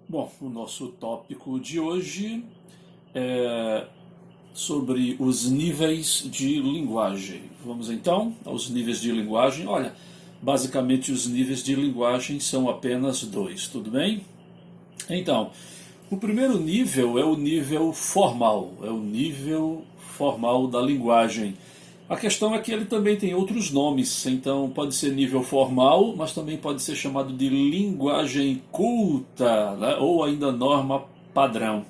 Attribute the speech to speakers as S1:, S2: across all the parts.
S1: Bom, o nosso tópico de hoje é sobre os níveis de linguagem. Vamos então aos níveis de linguagem. Olha, basicamente os níveis de linguagem são apenas dois, tudo bem? Então, o primeiro nível é o nível formal, é o nível formal da linguagem. A questão é que ele também tem outros nomes, então pode ser nível formal, mas também pode ser chamado de linguagem culta, né? Ou ainda norma padrão.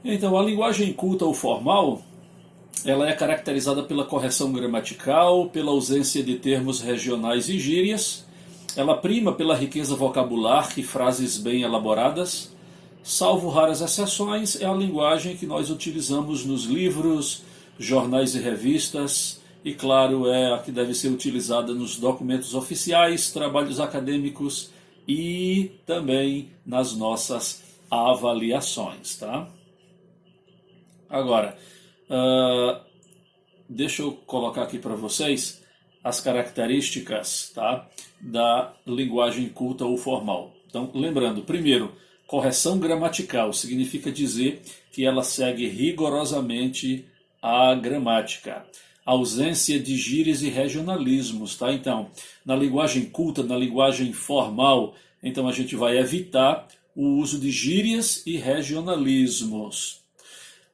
S1: Então, a linguagem culta ou formal, ela é caracterizada pela correção gramatical, pela ausência de termos regionais e gírias, ela prima pela riqueza vocabular e frases bem elaboradas. Salvo raras exceções, é a linguagem que nós utilizamos nos livros, jornais e revistas, e claro, é a que deve ser utilizada nos documentos oficiais, trabalhos acadêmicos e também nas nossas avaliações, tá? Agora, uh, deixa eu colocar aqui para vocês as características, tá, da linguagem culta ou formal. Então, lembrando, primeiro, correção gramatical significa dizer que ela segue rigorosamente a gramática. Ausência de gírias e regionalismos, tá? Então, na linguagem culta, na linguagem formal, então a gente vai evitar o uso de gírias e regionalismos.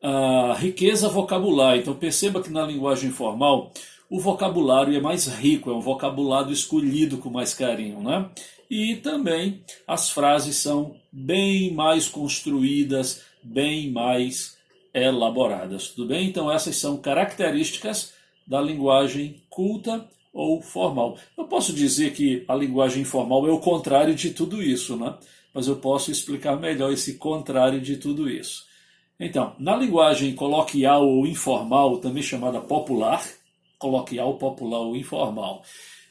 S1: A riqueza vocabular. Então perceba que na linguagem formal o vocabulário é mais rico, é um vocabulário escolhido com mais carinho, né? E também as frases são bem mais construídas, bem mais elaboradas, tudo bem? Então essas são características da linguagem culta ou formal. Eu posso dizer que a linguagem formal é o contrário de tudo isso, né? Mas eu posso explicar melhor esse contrário de tudo isso. Então, na linguagem coloquial ou informal, também chamada popular, coloquial, popular ou informal,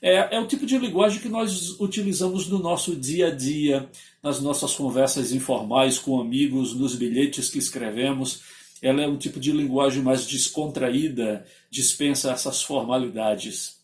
S1: é o tipo de linguagem que nós utilizamos no nosso dia a dia, nas nossas conversas informais com amigos, nos bilhetes que escrevemos. Ela é um tipo de linguagem mais descontraída, dispensa essas formalidades.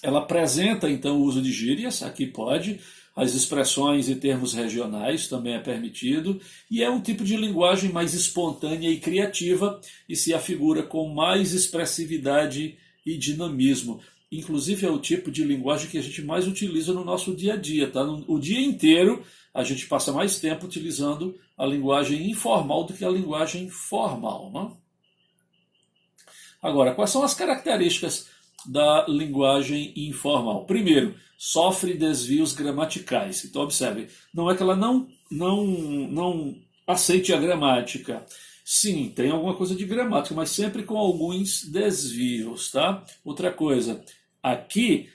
S1: Ela apresenta, então, o uso de gírias, aqui pode, as expressões e termos regionais também é permitido, e é um tipo de linguagem mais espontânea e criativa e se afigura com mais expressividade e dinamismo. Inclusive é o tipo de linguagem que a gente mais utiliza no nosso dia a dia, tá? O dia inteiro a gente passa mais tempo utilizando a linguagem informal do que a linguagem formal, né? Agora, quais são as características da linguagem informal? Primeiro, sofre desvios gramaticais. Então, observe, não é que ela não aceite a gramática. Sim, tem alguma coisa de gramática, mas sempre com alguns desvios, tá? Outra coisa, aqui,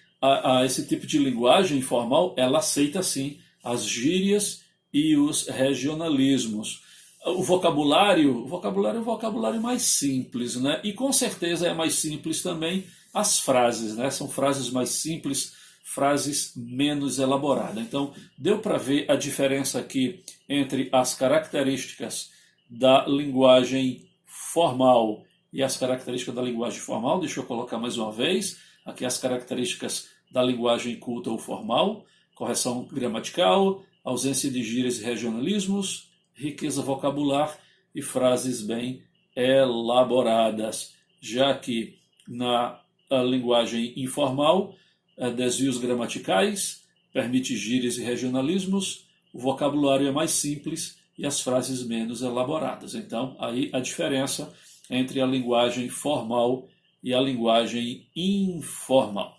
S1: esse tipo de linguagem informal, ela aceita sim as gírias e os regionalismos. O vocabulário é um vocabulário mais simples, né? E com certeza é mais simples também as frases, né? São frases mais simples, frases menos elaboradas. Então, deu para ver a diferença aqui entre as características da linguagem formal e as características da linguagem formal. Deixa eu colocar mais uma vez aqui as características da linguagem culta ou formal: correção gramatical, ausência de gírias e regionalismos, riqueza vocabular e frases bem elaboradas, já que na linguagem informal, desvios gramaticais, permite gírias e regionalismos, o vocabulário é mais simples e as frases menos elaboradas. Então, aí a diferença entre a linguagem formal e a linguagem informal.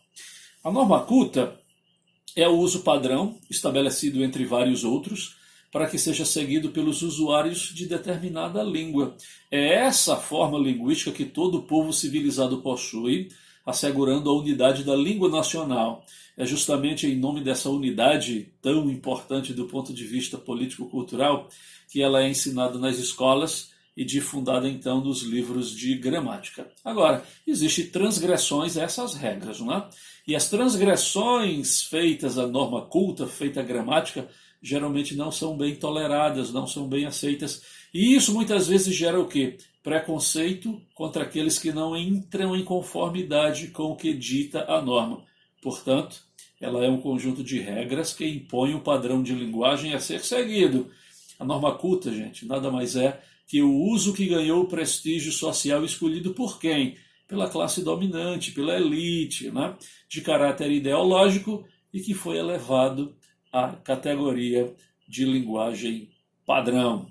S1: A norma culta é o uso padrão, estabelecido entre vários outros, para que seja seguido pelos usuários de determinada língua. É essa forma linguística que todo povo civilizado possui, assegurando a unidade da língua nacional. É justamente em nome dessa unidade tão importante do ponto de vista político-cultural que ela é ensinada nas escolas e difundada então nos livros de gramática. Agora, existem transgressões a essas regras, não é? E as transgressões feitas à norma culta, feita à gramática, geralmente não são bem toleradas, não são bem aceitas. E isso muitas vezes gera o quê? Preconceito contra aqueles que não entram em conformidade com o que dita a norma. Portanto, ela é um conjunto de regras que impõe o padrão de linguagem a ser seguido. A norma culta, gente, nada mais é que o uso que ganhou o prestígio social escolhido por quem? Pela classe dominante, pela elite, né? De caráter ideológico e que foi elevado à categoria de linguagem padrão.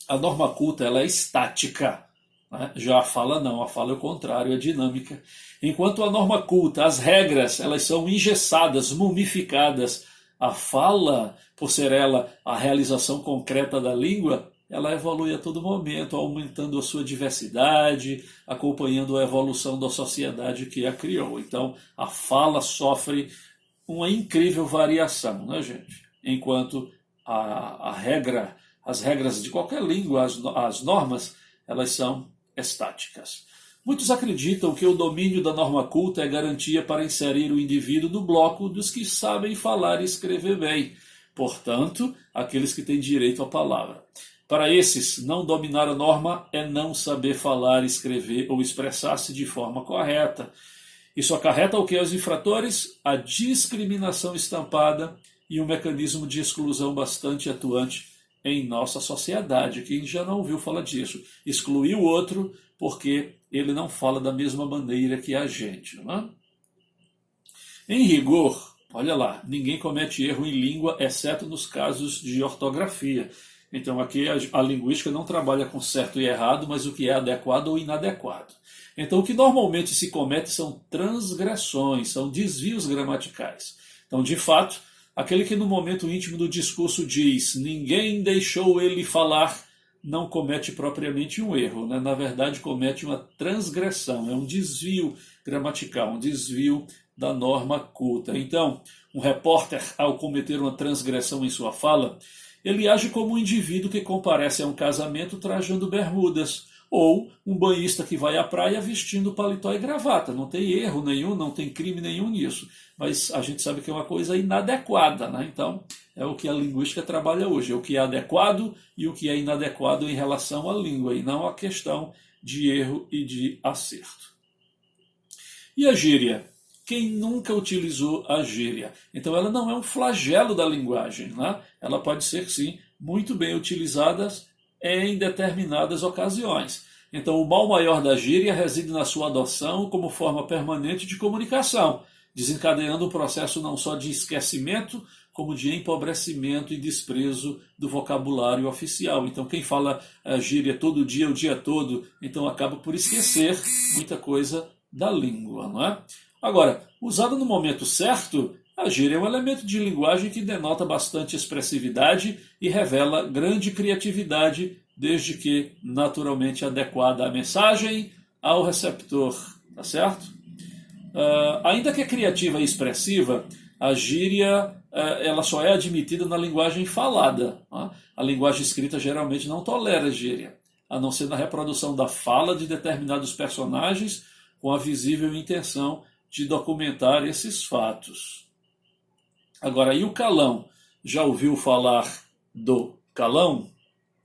S1: A norma culta ela é estática, né? Já a fala não, a fala é o contrário, é dinâmica. Enquanto a norma culta, as regras, elas são engessadas, mumificadas. A fala, por ser ela a realização concreta da língua, ela evolui a todo momento, aumentando a sua diversidade, acompanhando a evolução da sociedade que a criou. Então, a fala sofre uma incrível variação, né, gente? Enquanto as regras de qualquer língua, as normas, elas são estáticas. Muitos acreditam que o domínio da norma culta é garantia para inserir o indivíduo no bloco dos que sabem falar e escrever bem, portanto, aqueles que têm direito à palavra. Para esses, não dominar a norma é não saber falar, escrever ou expressar-se de forma correta. Isso acarreta o que aos infratores? A discriminação estampada e um mecanismo de exclusão bastante atuante em nossa sociedade. Quem já não ouviu falar disso? Excluir o outro porque ele não fala da mesma maneira que a gente. Não é? Em rigor, olha lá, ninguém comete erro em língua, exceto nos casos de ortografia. Então aqui a linguística não trabalha com certo e errado, mas o que é adequado ou inadequado. Então o que normalmente se comete são transgressões, são desvios gramaticais. Então, de fato, aquele que no momento íntimo do discurso diz ninguém deixou ele falar, não comete propriamente um erro, né? Na verdade comete uma transgressão, é um desvio gramatical, um desvio da norma culta. Então, um repórter, ao cometer uma transgressão em sua fala, ele age como um indivíduo que comparece a um casamento trajando bermudas, ou um banhista que vai à praia vestindo paletó e gravata. Não tem erro nenhum, não tem crime nenhum nisso. Mas a gente sabe que é uma coisa inadequada, né? Então, é o que a linguística trabalha hoje, é o que é adequado e o que é inadequado em relação à língua, e não a questão de erro e de acerto. E a gíria? Quem nunca utilizou a gíria? Então, ela não é um flagelo da linguagem, né? Ela pode ser, sim, muito bem utilizada em determinadas ocasiões. Então, o mal maior da gíria reside na sua adoção como forma permanente de comunicação, desencadeando um processo não só de esquecimento, como de empobrecimento e desprezo do vocabulário oficial. Então, quem fala gíria todo dia, o dia todo, então acaba por esquecer muita coisa da língua, não é? Agora, usada no momento certo, a gíria é um elemento de linguagem que denota bastante expressividade e revela grande criatividade, desde que naturalmente adequada à mensagem, ao receptor, tá certo? Ainda que criativa e expressiva, a gíria ela só é admitida na linguagem falada. Tá? A linguagem escrita geralmente não tolera gíria, a não ser na reprodução da fala de determinados personagens com a visível intenção de documentar esses fatos. Agora, e o calão? Já ouviu falar do calão?